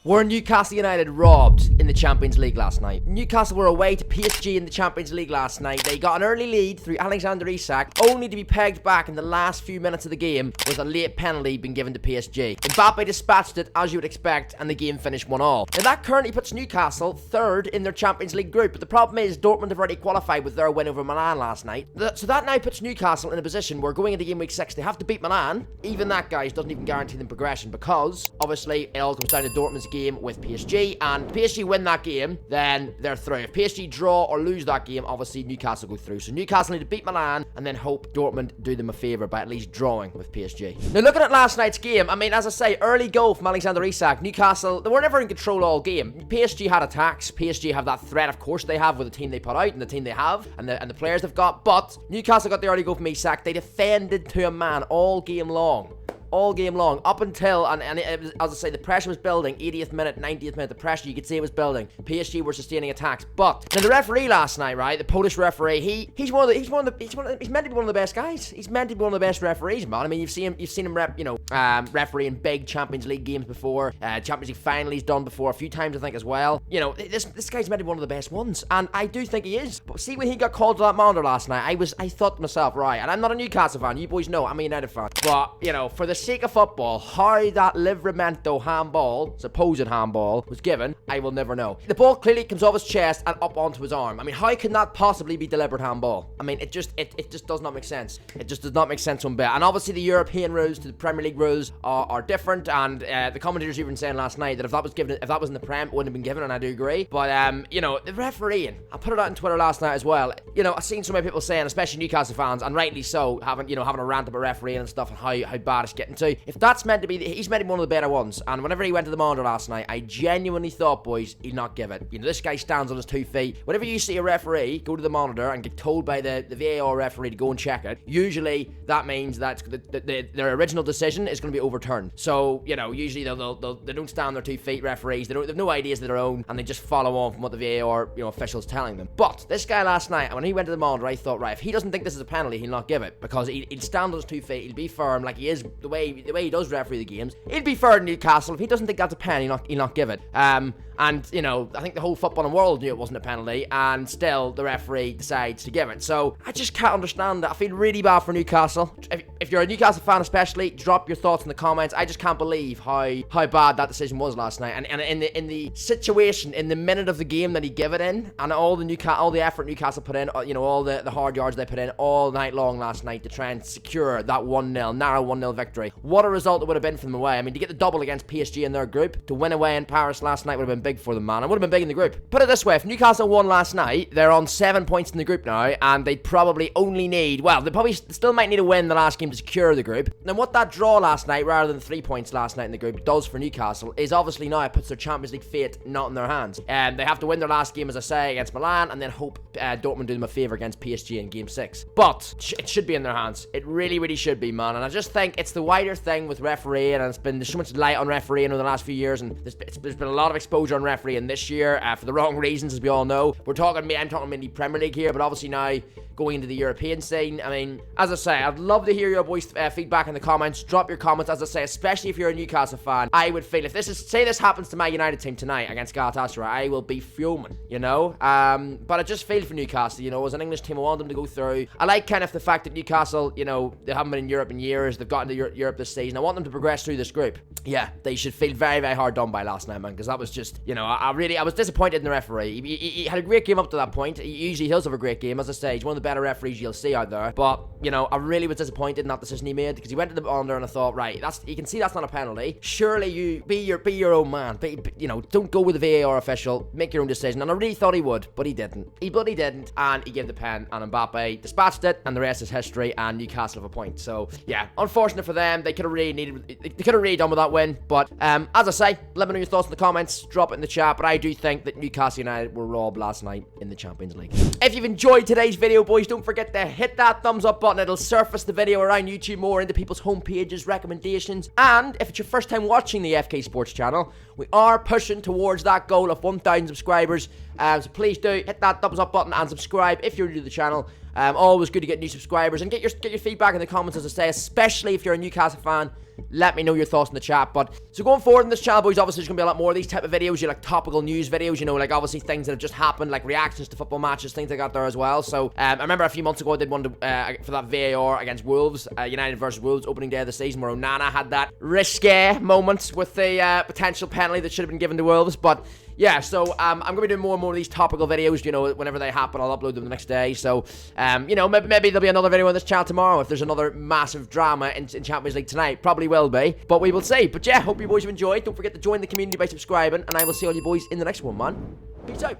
Were Newcastle United robbed in the Champions League last night? Newcastle were away to PSG in the Champions League last night. They got an early lead through Alexander Isak, only to be pegged back in the last few minutes of the game with a late penalty being given to PSG. Mbappe dispatched it as you would expect, and the game finished 1-1. Now that currently puts Newcastle third in their Champions League group, but the problem is Dortmund have already qualified with their win over Milan last night. So that now puts Newcastle in a position where going into game week 6 they have to beat Milan. Even that, guys, doesn't even guarantee them progression, because obviously it all comes down to Dortmund's game with PSG, and if PSG win that game, then they're through. If PSG draw or lose that game, obviously Newcastle go through. So Newcastle need to beat Milan and then hope Dortmund do them a favour by at least drawing with PSG. Now looking at last night's game, I mean, as I say, early goal from Alexander Isak. Newcastle, they were never in control all game. PSG had attacks. PSG have that threat, of course they have, with the team they put out and the team they have and the players they've got, but Newcastle got the early goal from Isak. They defended to a man all game long. Up until, and it was, as I say, the pressure was building. 80th minute, 90th minute, the pressure, you could see it was building. PSG were sustaining attacks, but now the referee last night, right, the Polish referee, he's meant to be one of the best guys. He's meant to be one of the best referees, man. I mean, you've seen him referee in big Champions League games before, Champions League final he's done before a few times, I think, as well. You know, this guy's meant to be one of the best ones, and I do think he is. But see, when he got called to that monitor last night, I thought to myself, right, and I'm not a Newcastle fan, you boys know, I'm a United fan, but you know, for the sake of football, how that livramento handball, supposed handball, was given, I will never know. The ball clearly comes off his chest and up onto his arm. I mean, how can that possibly be deliberate handball? I mean, it just does not make sense. It just does not make sense one bit. And obviously the European rules to the Premier League rules are different, and the commentators even saying last night that if that was in the Prem, it wouldn't have been given, and I do agree. But you know, the refereeing, I put it out on Twitter last night as well. You know, I've seen so many people saying, especially Newcastle fans, and rightly so, having a rant about refereeing and stuff and how bad it's getting to. If that's meant to be, he's meant to be one of the better ones. And whenever he went to the monitor last night, I genuinely thought, boys, he'd not give it. You know, this guy stands on his 2 feet. Whenever you see a referee go to the monitor and get told by the VAR referee to go and check it, usually that means that their original decision is going to be overturned. So, you know, usually they don't stand on their 2 feet, referees. They have no ideas of their own, and they just follow on from what the VAR official's telling them. But this guy last night, when he went to the monitor, I thought, right, if he doesn't think this is a penalty, he'll not give it, because he'd stand on his 2 feet, he'll be firm like he is the way he does referee the games. He'd be fair to Newcastle. If he doesn't think that's a pen, he'll not give it. And, you know, I think the whole footballing world knew it wasn't a penalty, and still the referee decides to give it. So I just can't understand that. I feel really bad for Newcastle. If you're a Newcastle fan especially, drop your thoughts in the comments. I just can't believe how bad that decision was last night. And in the situation, in the minute of the game that he gave it in, and all the effort Newcastle put in, you know, all the hard yards they put in all night long last night to try and secure that 1-0, narrow 1-0 victory. What a result it would have been from them away. I mean, to get the double against PSG in their group, to win away in Paris last night would have been big for them, man. It would have been big in the group. Put it this way, if Newcastle won last night, they're on 7 points in the group now, and they'd probably only need, well, they probably still might need to win the last game to secure the group. Then what that draw last night, rather than 3 points last night in the group, does for Newcastle is obviously now it puts their Champions League fate not in their hands. And they have to win their last game, as I say, against Milan, and then hope Dortmund do them a favour against PSG in game 6. But it should be in their hands. It really, really should be, man. And I just think it's the wider thing with refereeing, and there's so much light on refereeing over the last few years, and there's been a lot of exposure on refereeing this year for the wrong reasons, as we all know. I'm talking mainly Premier League here, but obviously now going into the European scene. I mean, as I say, I'd love to hear your boys' feedback in the comments. Drop your comments, as I say, especially if you're a Newcastle fan. I would feel, if this happens to my United team tonight against Galatasaray, I will be fuming, you know. But I just feel for Newcastle, you know, as an English team, I want them to go through. I like kind of the fact that Newcastle, you know, they haven't been in Europe in years. They've gotten to Europe this season. I want them to progress through this group. Yeah, they should feel very, very hard done by last night, man, because that was just, you know, I was disappointed in the referee. He had a great game up to that point. He usually does have a great game, as I say. He's one of the better referees you'll see out there. But, you know, I really was disappointed in that decision he made, because he went to the under and I thought, right, you can see that's not a penalty. Surely you be your own man. You know, don't go with the VAR official. Make your own decision. And I really thought he would, but he didn't. He didn't, and he gave the pen, and Mbappe dispatched it, and the rest is history, and Newcastle have a point. So, yeah, unfortunate for them. They could have really done with that win. But, as I say, let me know your thoughts in the comments. Drop it in the chat. But I do think that Newcastle United were robbed last night in the Champions League. If you've enjoyed today's video, boys, don't forget to hit that thumbs up button. It'll surface the video around YouTube more into people's homepages, recommendations. And if it's your first time watching the FK Sports channel, we are pushing towards that goal of 1,000 subscribers. So please do hit that thumbs up button and subscribe if you're new to the channel. Always good to get new subscribers, and get your feedback in the comments, as I say, especially if you're a Newcastle fan. let me know your thoughts in the chat. But so going forward in this channel, boys, obviously there's gonna be a lot more of these type of videos. You like topical news videos, you know, like obviously things that have just happened, like reactions to football matches, things like that there as well. So I remember a few months ago I did one for that VAR against Wolves, United versus Wolves opening day of the season, where Onana had that risque moment with the potential penalty that should have been given to Wolves. But yeah, so I'm going to be doing more and more of these topical videos, you know, whenever they happen. I'll upload them the next day. So, you know, maybe there'll be another video on this channel tomorrow if there's another massive drama in Champions League tonight. Probably will be, but we will see. But yeah, hope you boys have enjoyed. Don't forget to join the community by subscribing, and I will see all you boys in the next one, man. Peace out.